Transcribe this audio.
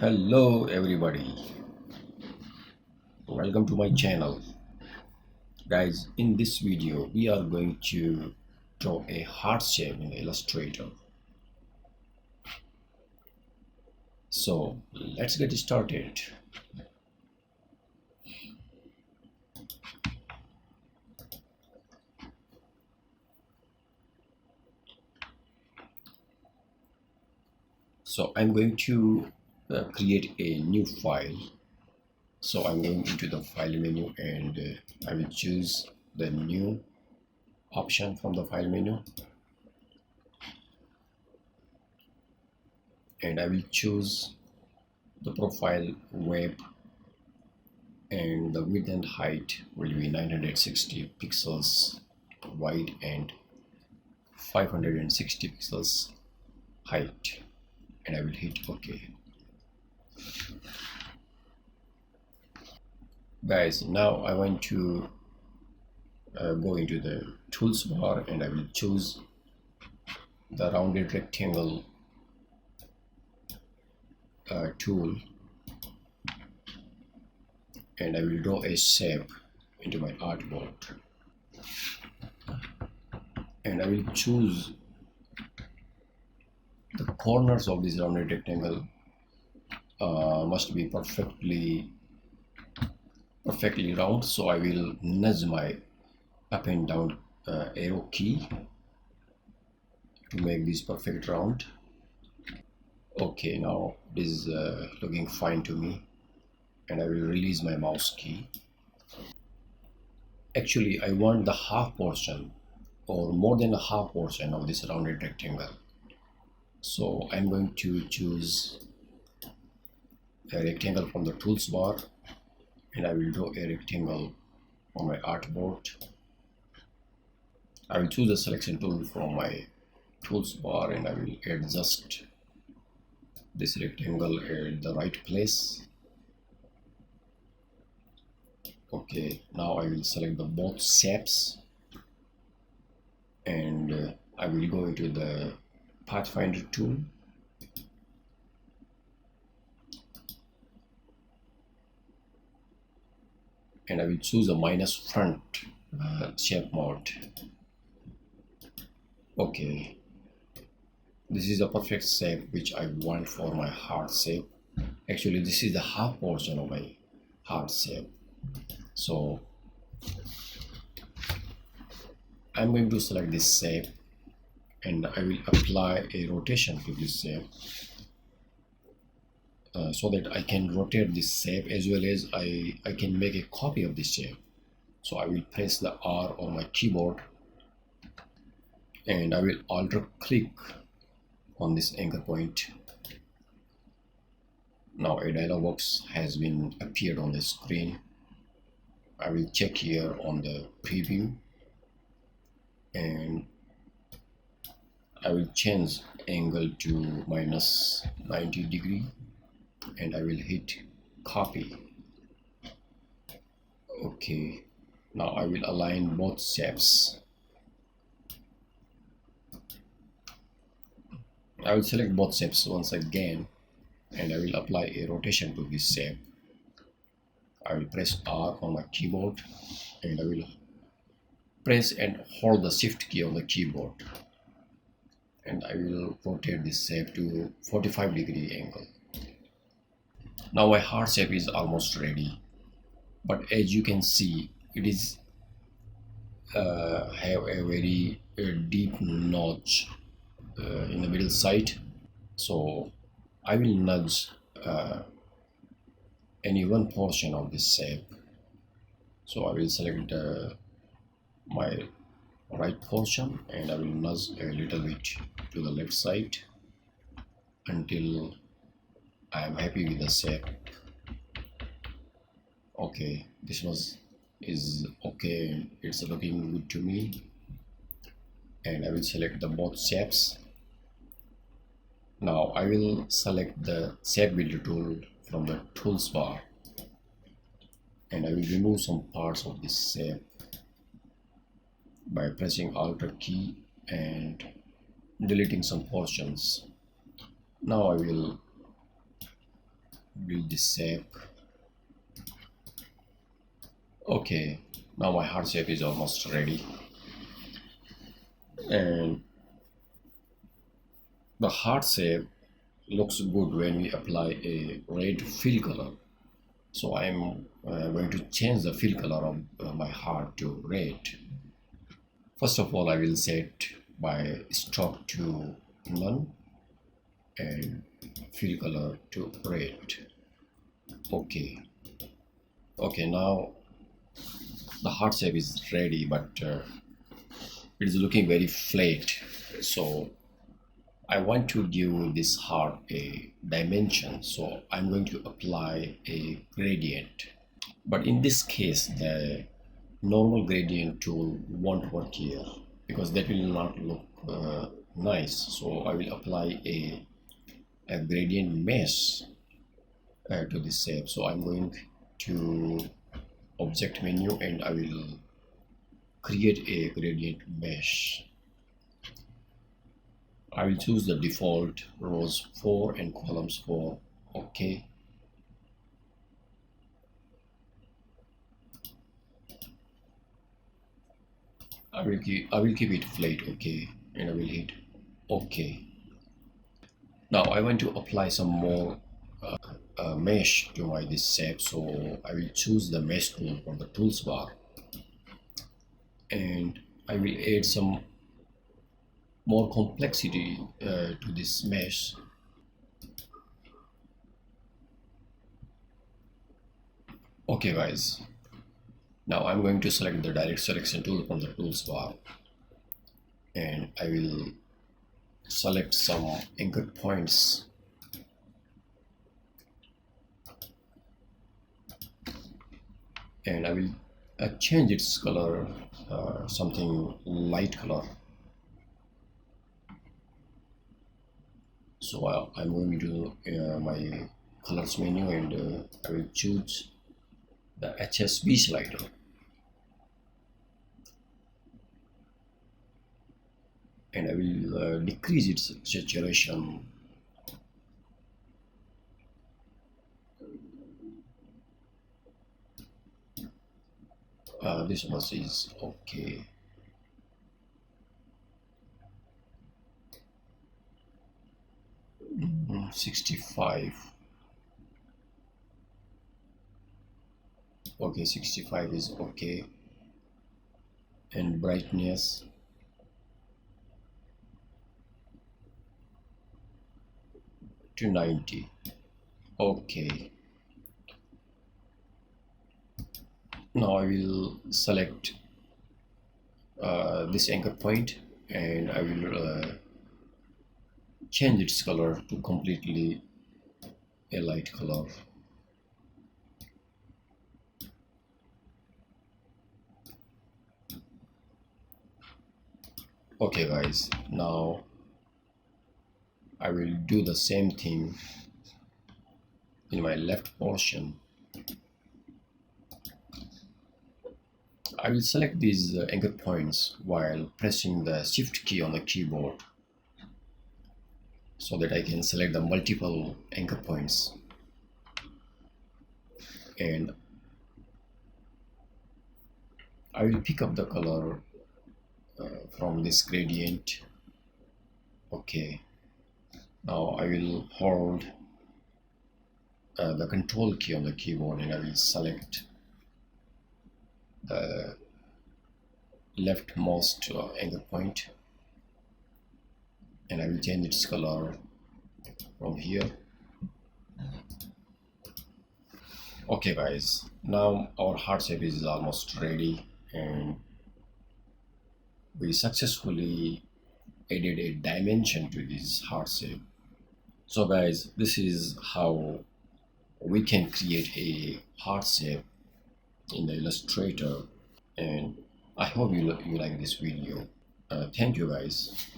Hello everybody, welcome to my channel. Guys, in this video we are going to draw a heart shape in Illustrator. So let's get started. So I'm going to create a new file. So I'm going into the file menu and I will choose the new option from the file menu, and I will choose the profile web, and the width and height will be 960 pixels wide and 560 pixels height, and I will hit OK. Guys, now I want to go into the tools bar and I will choose the rounded rectangle tool, and I will draw a shape into my artboard, and I will choose the corners of this rounded rectangle must be perfectly round, so I will nudge my up and down arrow key to make this perfect round. Okay, now it is looking fine to me, and I will release my mouse key. Actually, I want the half portion or more than a half portion of this rounded rectangle, so I'm going to choose a rectangle from the tools bar, and I will draw a rectangle on my artboard. I will choose the selection tool from my tools bar, and I will adjust this rectangle at the right place. Okay, now I will select the both shapes, and I will go into the Pathfinder tool, and I will choose a minus front shape mode. Okay, this is a perfect shape which I want for my heart shape. Actually, this is the half portion of my heart shape, so I'm going to select this shape, and I will apply a rotation to this shape so that I can rotate this shape, as well as I can make a copy of this shape. So I will press the R on my keyboard, and I will alter click on this anchor point. Now a dialog box has been appeared on the screen. I will check here on the preview, and I will change angle to minus 90 degree, and I will hit copy. Okay, now I will align both shapes. I will select both shapes once again, and I will apply a rotation to this shape. I will press R on my keyboard, and I will press and hold the shift key on the keyboard, and I will rotate this shape to 45-degree angle. Now my heart shape is almost ready, but as you can see, it is have a very deep notch in the middle side. So I will nudge any one portion of this shape. So I will select my right portion, and I will nudge a little bit to the left side until I am happy with the shape. Okay, this was is okay, it's looking good to me, and I will select the both shapes. Now I will select the shape builder tool from the tools bar, and I will remove some parts of this shape by pressing Alt key and deleting some portions. Now I will build this shape. Okay, now my heart shape is almost ready, and the heart shape looks good when we apply a red fill color. So I'm going to change the fill color of my heart to red. First of all, I will set my stroke to none and fill color to red. Okay. Okay, now the heart shape is ready, but it is looking very flat. So I want to give this heart a dimension, so I'm going to apply a gradient. But in this case, the normal gradient tool won't work here because that will not look nice. So I will apply a gradient mesh to this shape. So I'm going to object menu and I will create a gradient mesh. I will choose the default rows 4 and columns 4. Okay. I will keep it flat. Okay, and I will hit OK. Now I want to apply some more mesh to my this shape, so I will choose the mesh tool from the tools bar and I will add some more complexity to this mesh. Okay guys, now I'm going to select the direct selection tool from the tools bar and I will select some anchor points and I will change its color something light color. So I'm going to my colors menu and I will choose the HSB slider and I will decrease its saturation. This one is okay. Mm, 65. Okay, 65 is okay. And brightness to 90. Okay. Now I will select this anchor point and I will change its color to completely a light color. Okay guys, now I will do the same thing in my left portion. I will select these anchor points while pressing the shift key on the keyboard so that I can select the multiple anchor points, and I will pick up the color from this gradient. Okay, now I will hold the control key on the keyboard and I will select the leftmost anchor point and I will change its color from here. Okay guys, now our heart shape is almost ready and we successfully added a dimension to this heart shape. So guys, this is how we can create a heart shape in the Illustrator, and I hope you like this video. Thank you guys.